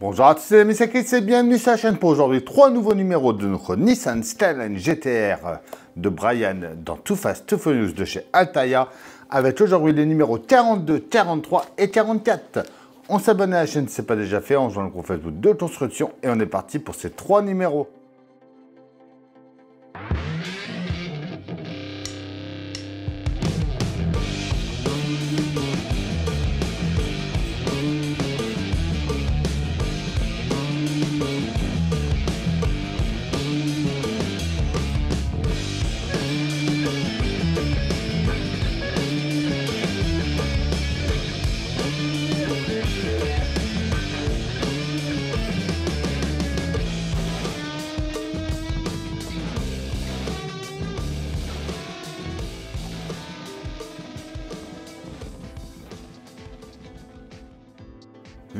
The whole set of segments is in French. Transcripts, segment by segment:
Bonjour à tous, c'est Mr. Chris et bienvenue sur la chaîne pour aujourd'hui 3 nouveaux numéros de notre Nissan Skyline GTR de Brian dans Too Fast Too Furious de chez Altaïa avec aujourd'hui les numéros 42, 43 et 44. On s'abonne à la chaîne si ce n'est pas déjà fait, on joint le groupe Facebook de construction et on est parti pour ces 3 numéros.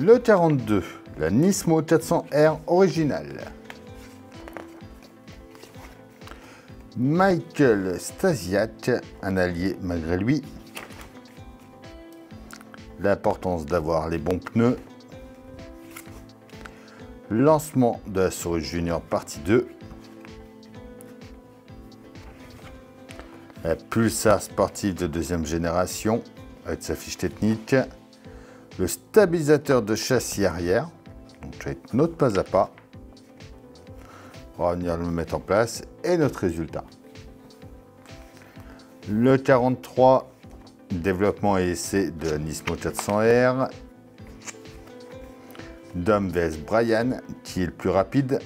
Le 42, la Nismo 400R originale. Michael Stasiak, un allié malgré lui. L'importance d'avoir les bons pneus. Lancement de la Souris Junior partie 2. La Pulsar sportive de deuxième génération avec sa fiche technique. Le stabilisateur de châssis arrière, donc avec notre pas à pas. On va venir le mettre en place et notre résultat. Le 43, développement et essai de la Nismo 400R. Dom vs Brian, qui est le plus rapide.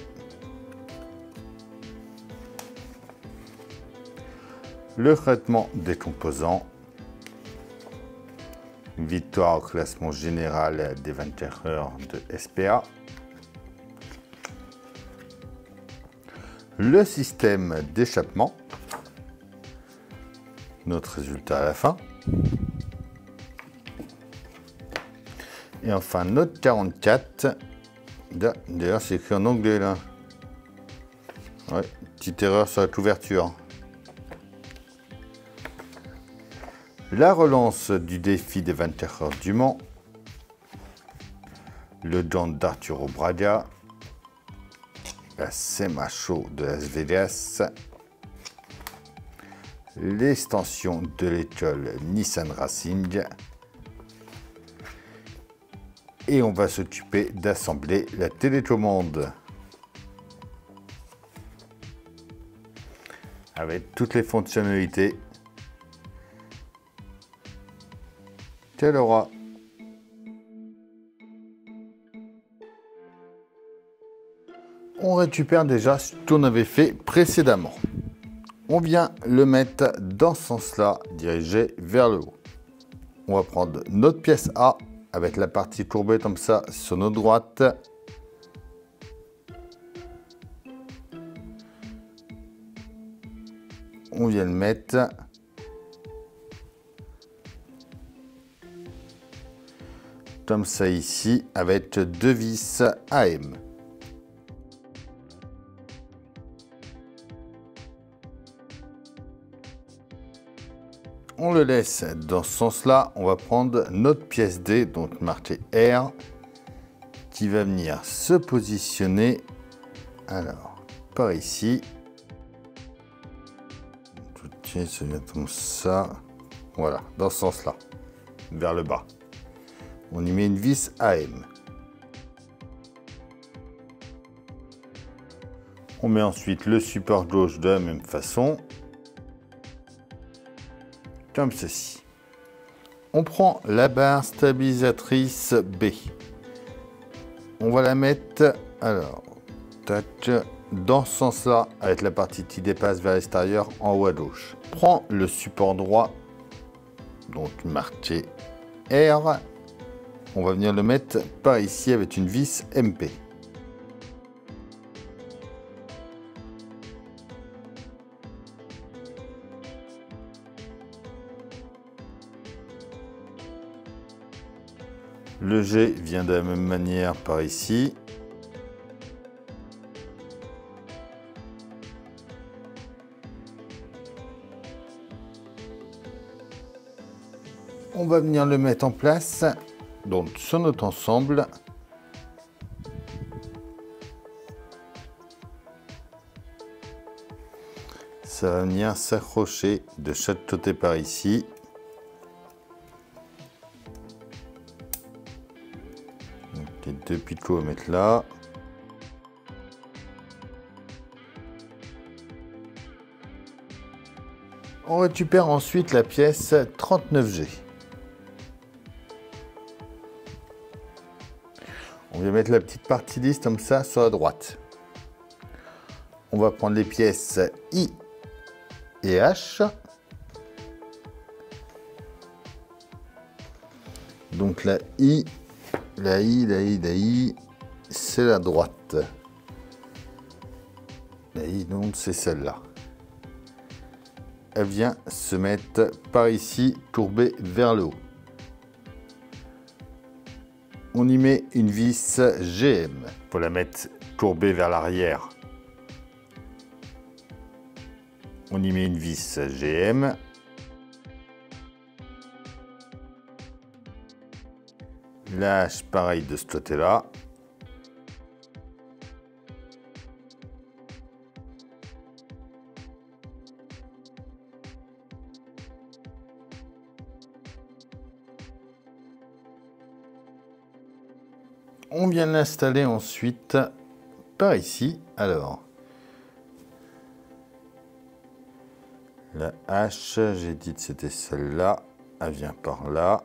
Le traitement des composants. Victoire au classement général des 24 heures de SPA. Le système d'échappement. Notre résultat à la fin. Et enfin notre 44. D'ailleurs c'est écrit en anglais là. Ouais, petite erreur sur la couverture. La relance du défi des 24 heures du Mans, le don d'Arturo Braga, la SEMA Show de Las Vegas, l'extension de l'école Nissan Racing, et on va s'occuper d'assembler la télécommande avec toutes les fonctionnalités qu'elle aura. On récupère déjà ce qu'on avait fait précédemment. On vient le mettre dans ce sens-là, dirigé vers le haut. On va prendre notre pièce A avec la partie courbée comme ça sur notre droite. On vient le mettre comme ça ici avec 2 vis AM. On le laisse dans ce sens-là. On va prendre notre pièce D, donc marquée R, qui va venir se positionner alors par ici. Tout se met comme ça. Voilà, dans ce sens-là, vers le bas. On y met une vis AM. On met ensuite le support gauche de la même façon. Comme ceci. On prend la barre stabilisatrice B. On va la mettre, alors, tac, dans ce sens-là, avec la partie qui dépasse vers l'extérieur, en haut à gauche. On prend le support droit, donc marqué R. On va venir le mettre par ici avec une vis MP. Le G vient de la même manière par ici. On va venir le mettre en place donc sur notre ensemble ça va venir s'accrocher de chaque côté par ici. Donc, les deux picots à mettre là. On récupère ensuite la pièce 39G. On vient mettre la petite partie lisse comme ça sur la droite. On va prendre les pièces I et H. Donc la I, c'est la droite. La I, donc, c'est celle-là. Elle vient se mettre par ici, courbée vers le haut. On y met une vis GM pour la mettre courbée vers l'arrière. On y met une vis GM. La hache, pareil de ce côté-là. On vient l'installer ensuite par ici. Alors, la hache, j'ai dit que c'était celle-là. Elle vient par là.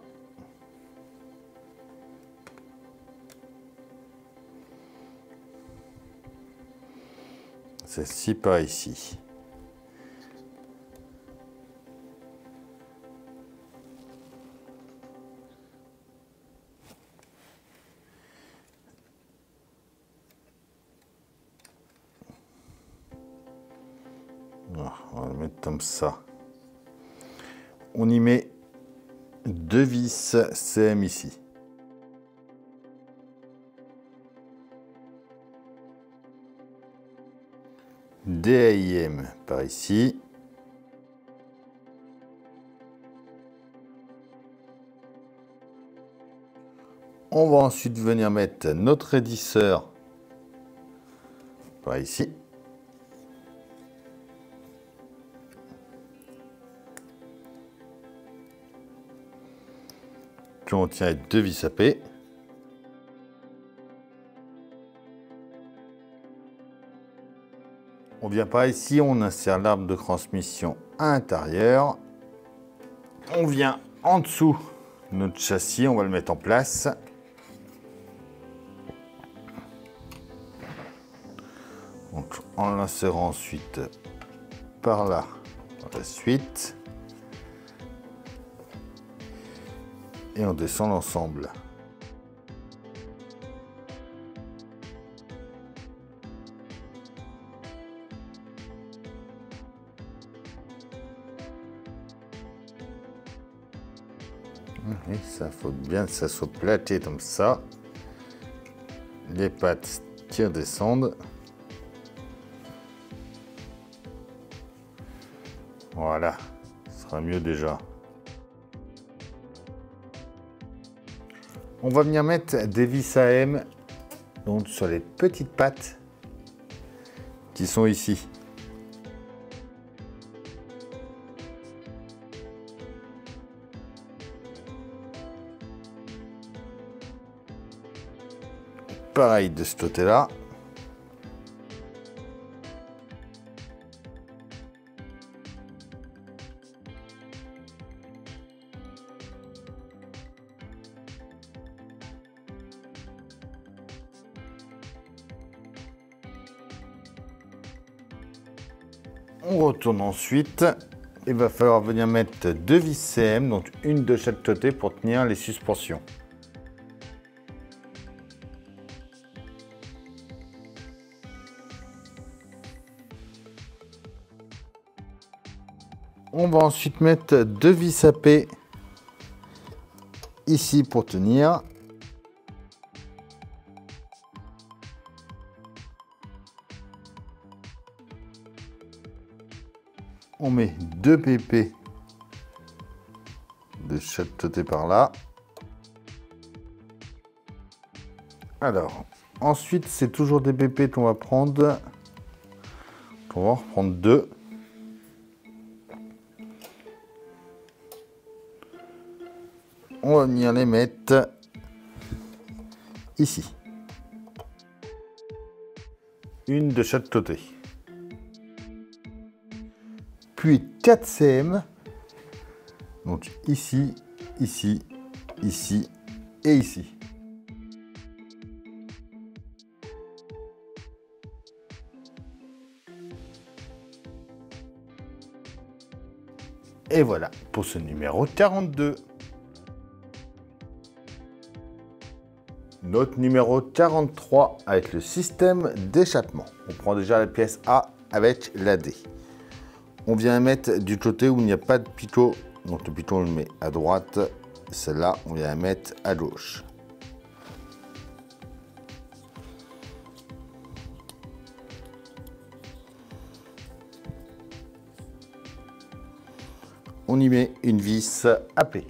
Celle-ci par ici. On va le mettre comme ça. On y met deux vis CM ici. DAIM par ici. On va ensuite venir mettre notre édisseur par ici. Que on tient avec deux vis à paix. On vient par ici, on insère l'arbre de transmission à l'intérieur. On vient en dessous de notre châssis, on va le mettre en place. Donc, en l'insérant ensuite par là, par la suite. Et on descend l'ensemble. Et ça faut bien que ça soit plaqué comme ça. Les pattes qui redescendent. Voilà, ce sera mieux déjà. On va venir mettre des vis AM donc sur les petites pattes qui sont ici. Pareil de ce côté-là. On retourne ensuite. Il va falloir venir mettre deux vis CM, donc une de chaque côté pour tenir les suspensions. On va ensuite mettre deux vis à paix ici pour tenir. On met deux BP de chaque côté par là. Alors, ensuite, c'est toujours des BP qu'on va prendre. On va en reprendre deux. on va venir les mettre ici. Une de chaque côté. Puis 4 cm. Donc ici, ici, ici et ici. Et voilà pour ce numéro 42. Notre numéro 43 avec le système d'échappement. On prend déjà la pièce A avec la D. On vient mettre du côté où il n'y a pas de picot. Donc le picot on le met à droite. Celle-là on vient la mettre à gauche. On y met une vis AP.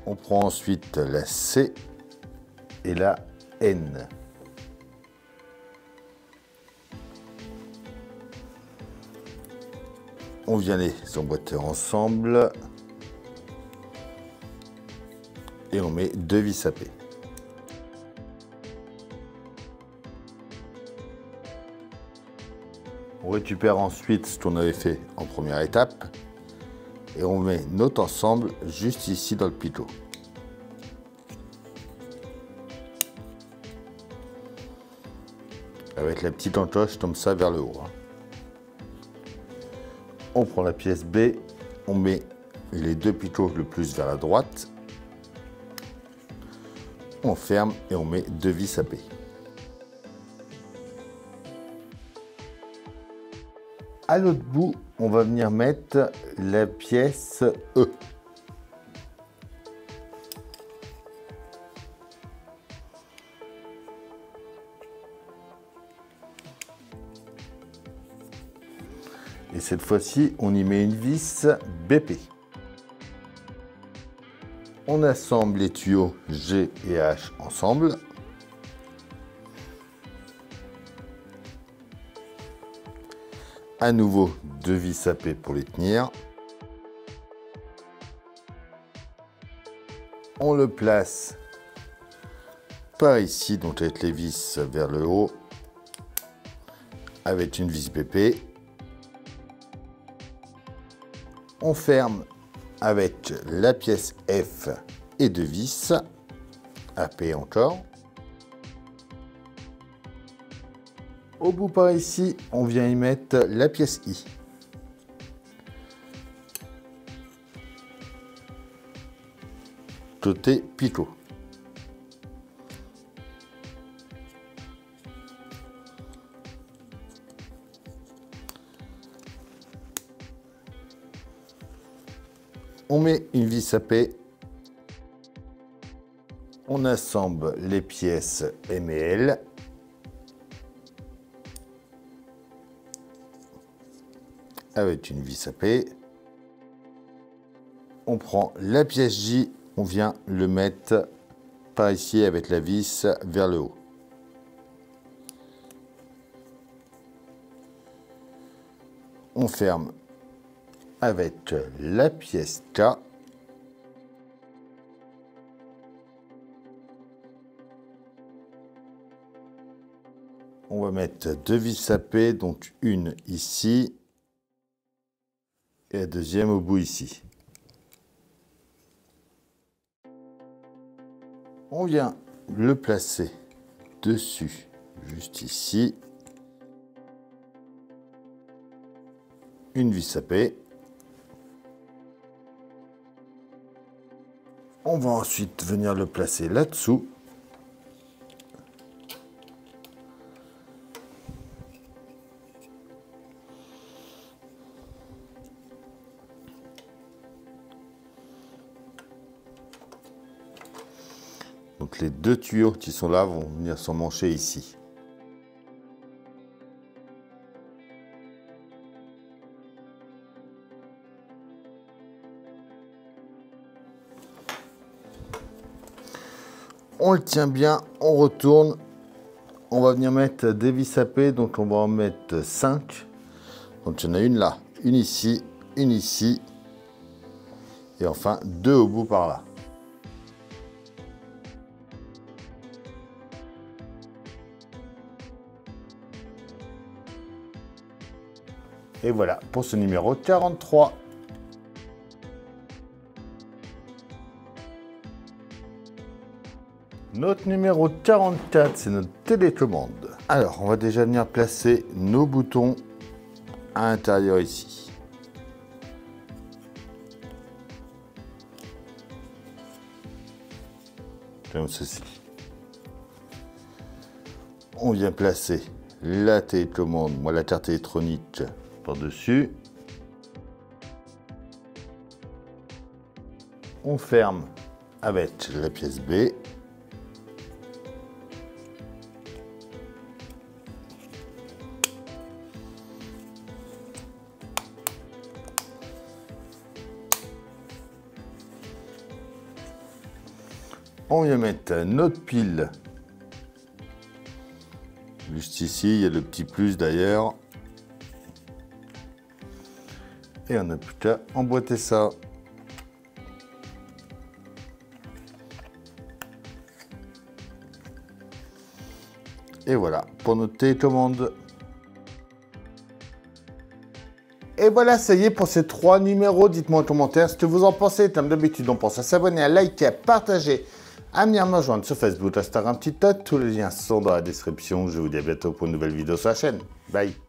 On prend ensuite la C et la N. On vient les emboîter ensemble et on met 2 vis AP. On récupère ensuite ce qu'on avait fait en première étape et on met notre ensemble juste ici dans le picot. Avec la petite encoche comme ça vers le haut. On prend la pièce B, on met les 2 picots le plus vers la droite. On ferme et on met 2 vis AP. À l'autre bout, on va venir mettre la pièce E. Et cette fois-ci, on y met une vis BP. On assemble les tuyaux G et H ensemble. À nouveau, 2 vis AP pour les tenir. On le place par ici, donc avec les vis vers le haut, avec une vis BP. On ferme avec la pièce F et 2 vis, AP encore. Au bout par ici, on vient y mettre la pièce I. Côté picot. On met une vis AP. On assemble les pièces M et L. Avec une vis AP. On prend la pièce J, on vient le mettre par ici avec la vis vers le haut. On ferme avec la pièce K. On va mettre 2 vis AP, donc une ici et la deuxième au bout ici. On vient le placer dessus, juste ici. Une vis AP. On va ensuite venir le placer là-dessous. Donc les 2 tuyaux qui sont là vont venir s'emmancher ici. On le tient bien, on retourne. On va venir mettre des vis AP, donc on va en mettre 5. Donc il y en a une là, une ici, Et enfin, 2 au bout par là. Et voilà pour ce numéro 43. Notre numéro 44, c'est notre télécommande. Alors, on va déjà venir placer nos boutons à l'intérieur ici. Comme ceci. On vient placer la télécommande, moi la carte électronique par-dessus. On ferme avec la pièce B. On vient mettre notre pile. Juste ici, il y a le petit plus d'ailleurs. Et on n'a plus qu'à emboîter ça. Et voilà pour notre télécommande. Et voilà, ça y est pour ces 3 numéros. Dites-moi en commentaire ce que vous en pensez. Comme d'habitude, on pense à s'abonner, à liker, à partager, à venir me rejoindre sur Facebook, Instagram, TikTok. Tous les liens sont dans la description. Je vous dis à bientôt pour une nouvelle vidéo sur la chaîne. Bye.